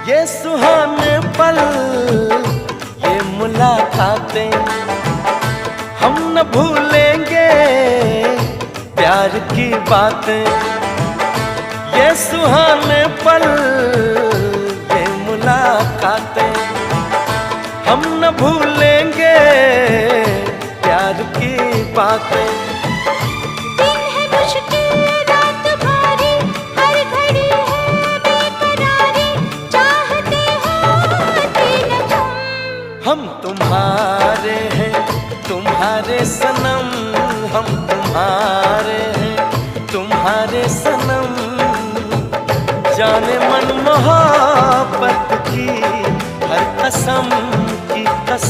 ये सुहाने पल, ये मुलाकातें हम न भूलेंगे प्यार की बातें। ये सुहाने पल, ये मुलाकातें हम न भूलेंगे प्यार की बातें। दिन है मुश्किल रात भारी, हर घड़ी है बेकरारी, चाहते होते न तुम। हम तुम्हारे हैं तुम्हारे सनम, हम तुम्हारे हैं तुम्हारे सनम। जाने मन मोहब्बत की हर कसम की कसम।